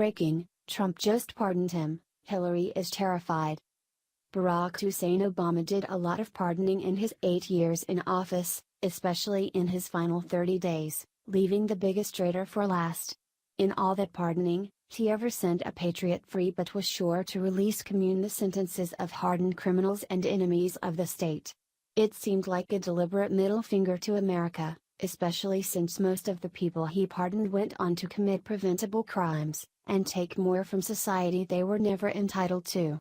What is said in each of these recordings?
Breaking: Trump just pardoned him, Hillary is terrified. Barack Hussein Obama did a lot of pardoning in his 8 years in office, especially in his final 30 days, leaving the biggest traitor for last. In all that pardoning, he ever sent a patriot free but was sure to release commune the sentences of hardened criminals and enemies of the state. It seemed like a deliberate middle finger to America, especially since most of the people he pardoned went on to commit preventable crimes, and take more from society they were never entitled to.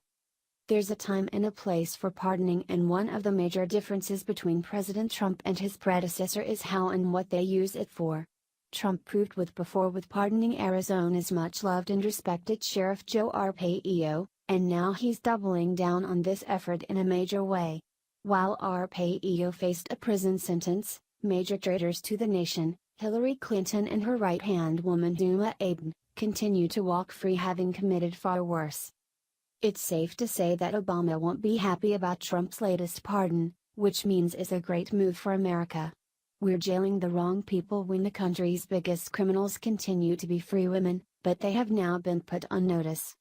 There's a time and a place for pardoning, and one of the major differences between President Trump and his predecessor is how and what they use it for. Trump proved with pardoning Arizona's much-loved and respected Sheriff Joe Arpaio, and now he's doubling down on this effort in a major way. While Arpaio faced a prison sentence, major traitors to the nation, Hillary Clinton and her right-hand woman Huma Abedin, continue to walk free, having committed far worse. It's safe to say that Obama won't be happy about Trump's latest pardon, which means it's a great move for America. We're jailing the wrong people when the country's biggest criminals continue to be free women, but they have now been put on notice.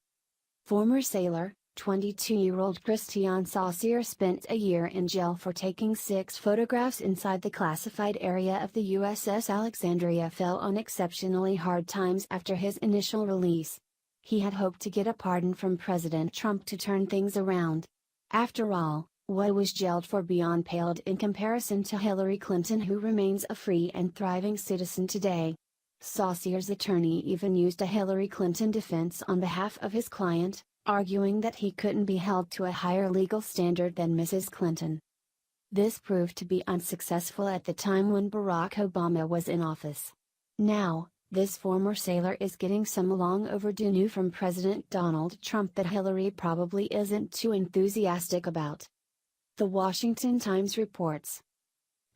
Former sailor, 22-year-old Christian Saucier spent a year in jail for taking 6 photographs inside the classified area of the USS Alexandria fell on exceptionally hard times after his initial release. He had hoped to get a pardon from President Trump to turn things around. After all, what he was jailed for beyond paled in comparison to Hillary Clinton, who remains a free and thriving citizen today. Saucier's attorney even used a Hillary Clinton defense on behalf of his client, arguing that he couldn't be held to a higher legal standard than Mrs. Clinton. This proved to be unsuccessful at the time when Barack Obama was in office. Now, this former sailor is getting some long overdue news from President Donald Trump that Hillary probably isn't too enthusiastic about. The Washington Times reports.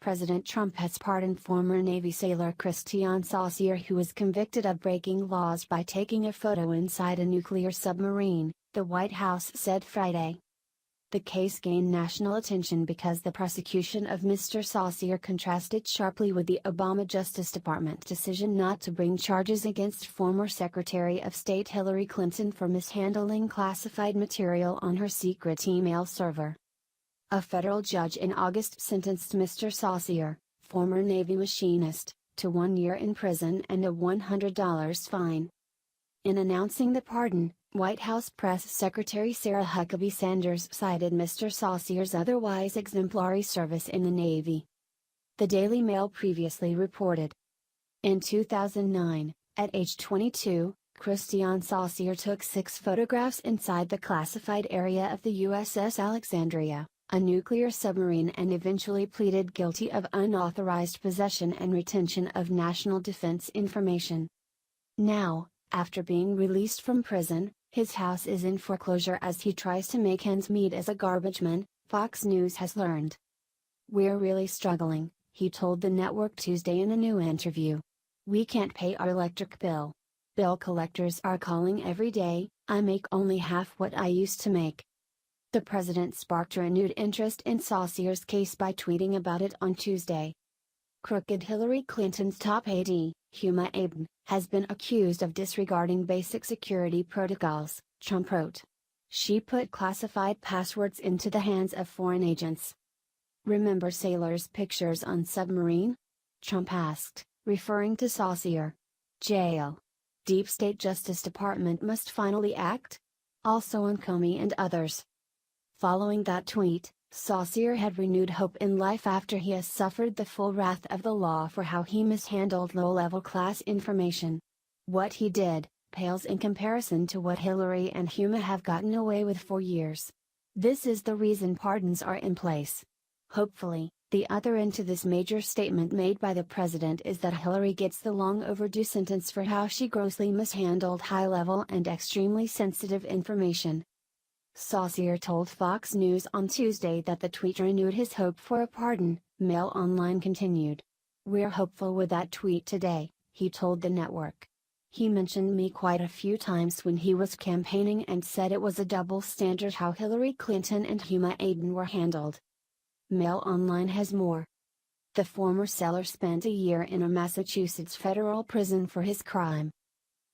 President Trump has pardoned former Navy sailor Christian Saucier, who was convicted of breaking laws by taking a photo inside a nuclear submarine, the White House said Friday. The case gained national attention because the prosecution of Mr. Saucier contrasted sharply with the Obama Justice Department decision not to bring charges against former Secretary of State Hillary Clinton for mishandling classified material on her secret email server. A federal judge in August sentenced Mr. Saucier, former Navy machinist, to 1 year in prison and a $100 fine. In announcing the pardon, White House Press Secretary Sarah Huckabee Sanders cited Mr. Saucier's otherwise exemplary service in the Navy. The Daily Mail previously reported. In 2009, at age 22, Christian Saucier took 6 photographs inside the classified area of the USS Alexandria, a nuclear submarine, and eventually pleaded guilty of unauthorized possession and retention of national defense information. Now, after being released from prison, his house is in foreclosure as he tries to make ends meet as a garbageman, Fox News has learned. "We're really struggling," he told the network Tuesday in a new interview. "We can't pay our electric bill. Bill collectors are calling every day. I make only half what I used to make." The president sparked renewed interest in Saucier's case by tweeting about it on Tuesday. Crooked Hillary Clinton's top aide, Huma Abedin, has been accused of disregarding basic security protocols, Trump wrote. She put classified passwords into the hands of foreign agents. "Remember sailors' pictures on submarine?" Trump asked, referring to Saucier. "Jail. Deep State Justice Department must finally act?" Also on Comey and others. Following that tweet, Saucier had renewed hope in life after he has suffered the full wrath of the law for how he mishandled low-level class information. What he did pales in comparison to what Hillary and Huma have gotten away with for years. This is the reason pardons are in place. Hopefully, the other end to this major statement made by the president is that Hillary gets the long-overdue sentence for how she grossly mishandled high-level and extremely sensitive information. Saucier told Fox News on Tuesday that the tweet renewed his hope for a pardon. Mail Online continued. "We're hopeful with that tweet today," he told the network. "He mentioned me quite a few times when he was campaigning and said it was a double standard how Hillary Clinton and Huma Abedin were handled." Mail Online has more. The former sailor spent a year in a Massachusetts federal prison for his crime.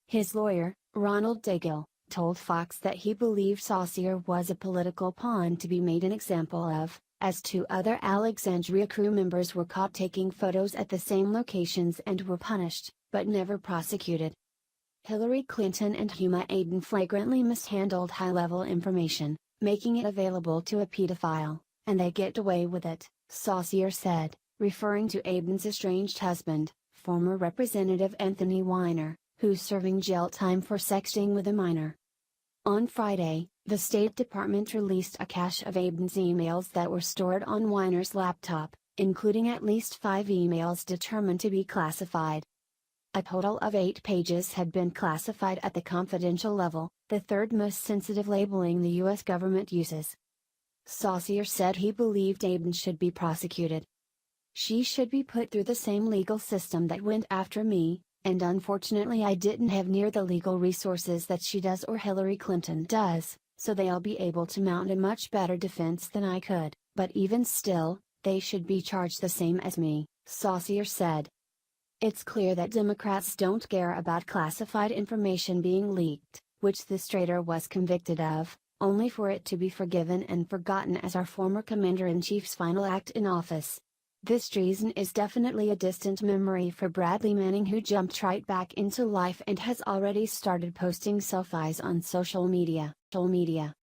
His lawyer, Ronald Daigle, told Fox that he believed Saucier was a political pawn to be made an example of, as two other Alexandria crew members were caught taking photos at the same locations and were punished, but never prosecuted. Hillary Clinton and Huma Abedin flagrantly mishandled high-level information, making it available to a pedophile, and they get away with it, Saucier said, referring to Abedin's estranged husband, former Representative Anthony Weiner, who's serving jail time for sexting with a minor. On Friday, the State Department released a cache of Abedin's emails that were stored on Weiner's laptop, including at least 5 emails determined to be classified. A total of 8 pages had been classified at the confidential level, the third most sensitive labeling the U.S. government uses. Saucier said he believed Abedin should be prosecuted. "She should be put through the same legal system that went after me, and unfortunately I didn't have near the legal resources that she does or Hillary Clinton does, so they'll be able to mount a much better defense than I could, but even still, they should be charged the same as me," Saucier said. It's clear that Democrats don't care about classified information being leaked, which this traitor was convicted of, only for it to be forgiven and forgotten as our former Commander-in-Chief's final act in office. This treason is definitely a distant memory for Bradley Manning, who jumped right back into life and has already started posting selfies on social media.